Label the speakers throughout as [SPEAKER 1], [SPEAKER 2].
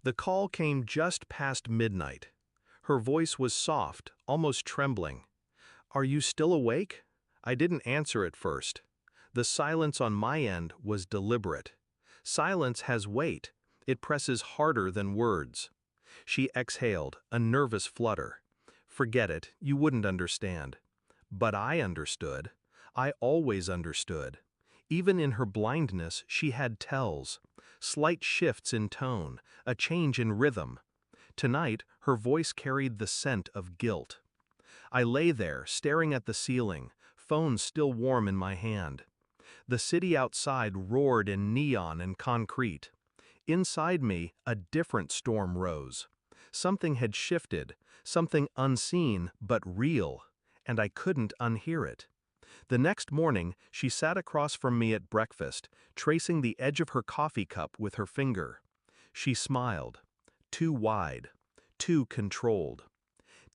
[SPEAKER 1] The call came just past midnight. Her voice was soft, almost trembling. "Are you still awake?" I didn't answer at first. The silence on my end was deliberate. Silence has weight. It presses harder than words. She exhaled, a nervous flutter. "Forget it, you wouldn't understand." But I understood. I always understood. Even in her blindness, she had tells. Slight shifts in tone, a change in rhythm. Tonight, her voice carried the scent of guilt. I lay there, staring at the ceiling, phone still warm in my hand. The city outside roared in neon and concrete. Inside me, a different storm rose. Something had shifted, something unseen but real, and I couldn't unhear it. The next morning, she sat across from me at breakfast, tracing the edge of her coffee cup with her finger. She smiled. Too wide. Too controlled.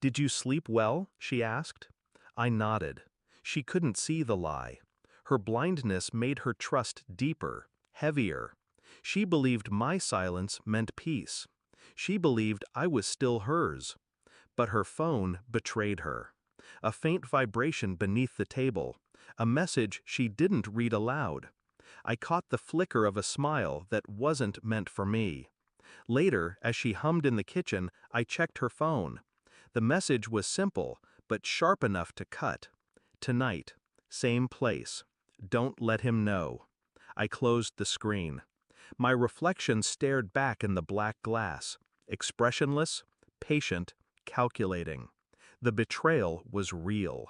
[SPEAKER 1] "Did you sleep well?" she asked. I nodded. She couldn't see the lie. Her blindness made her trust deeper, heavier. She believed my silence meant peace. She believed I was still hers. But her phone betrayed her. A faint vibration beneath the table, a message she didn't read aloud. I caught the flicker of a smile that wasn't meant for me. Later, as she hummed in the kitchen, I checked her phone. The message was simple, but sharp enough to cut. "Tonight, same place. Don't let him know." I closed the screen. My reflection stared back in the black glass, expressionless, patient, calculating. The betrayal was real.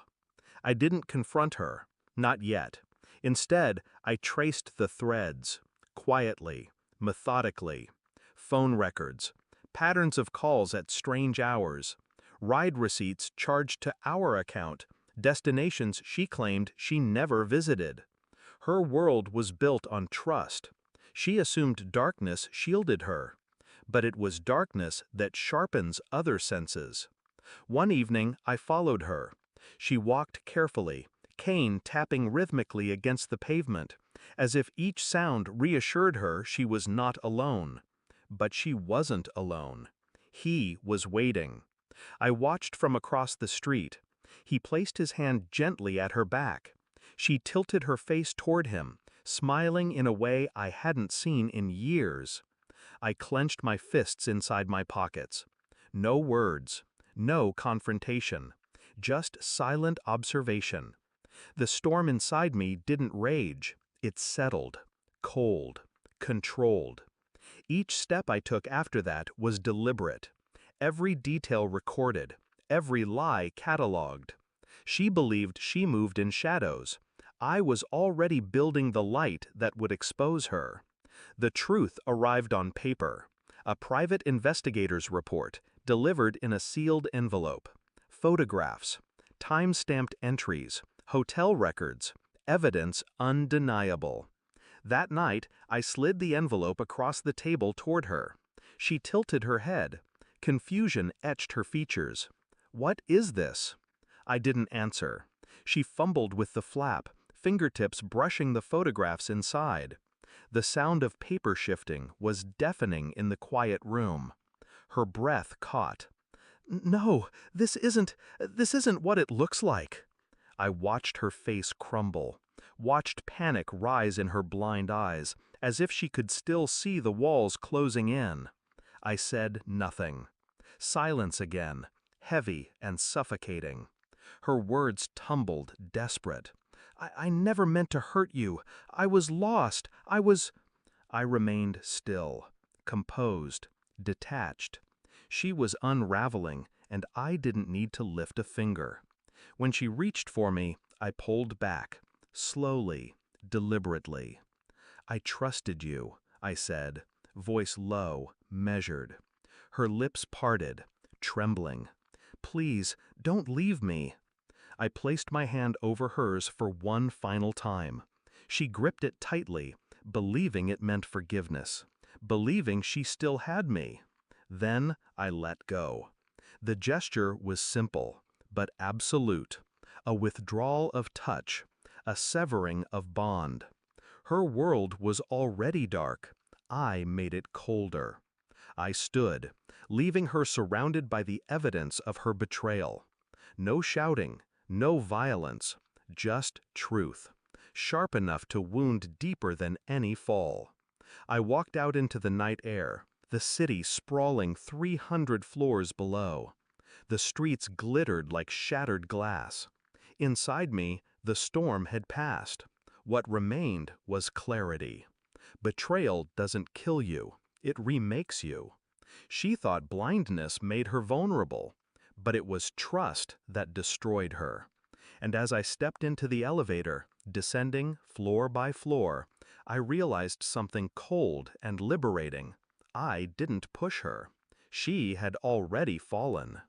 [SPEAKER 1] I didn't confront her, not yet. Instead, I traced the threads, quietly, methodically. Phone records, patterns of calls at strange hours, ride receipts charged to our account, destinations she claimed she never visited. Her world was built on trust. She assumed darkness shielded her. But it was darkness that sharpens other senses. One evening, I followed her. She walked carefully, cane tapping rhythmically against the pavement, as if each sound reassured her she was not alone. But she wasn't alone. He was waiting. I watched from across the street. He placed his hand gently at her back. She tilted her face toward him, smiling in a way I hadn't seen in years. I clenched my fists inside my pockets. No words, no confrontation, just silent observation. The storm inside me didn't rage, it settled, cold, controlled. Each step I took after that was deliberate. Every detail recorded, every lie catalogued. She believed she moved in shadows. I was already building the light that would expose her. The truth arrived on paper. A private investigator's report, delivered in a sealed envelope. Photographs, time-stamped entries, hotel records, evidence undeniable. That night, I slid the envelope across the table toward her. She tilted her head. Confusion etched her features. "What is this?" I didn't answer. She fumbled with the flap, fingertips brushing the photographs inside. The sound of paper shifting was deafening in the quiet room. Her breath caught. "No, this isn't what it looks like." I watched her face crumble, watched panic rise in her blind eyes, as if she could still see the walls closing in. I said nothing. Silence again, heavy and suffocating. Her words tumbled, desperate. I never meant to hurt you. I was lost. I remained still, composed, detached. She was unraveling, and I didn't need to lift a finger. When she reached for me, I pulled back, slowly, deliberately. "I trusted you," I said, voice low, measured. Her lips parted, trembling. "Please, don't leave me." I placed my hand over hers for one final time. She gripped it tightly, believing it meant forgiveness, believing she still had me. Then I let go. The gesture was simple, but absolute. A withdrawal of touch, a severing of bond. Her world was already dark. I made it colder. I stood, leaving her surrounded by the evidence of her betrayal. No shouting, no violence, just truth, sharp enough to wound deeper than any fall. I walked out into the night air, the city sprawling 300 floors below. The streets glittered like shattered glass. Inside me, the storm had passed. What remained was clarity. Betrayal doesn't kill you, it remakes you. She thought blindness made her vulnerable, but it was trust that destroyed her. And as I stepped into the elevator, descending floor by floor, I realized something cold and liberating. I didn't push her. She had already fallen.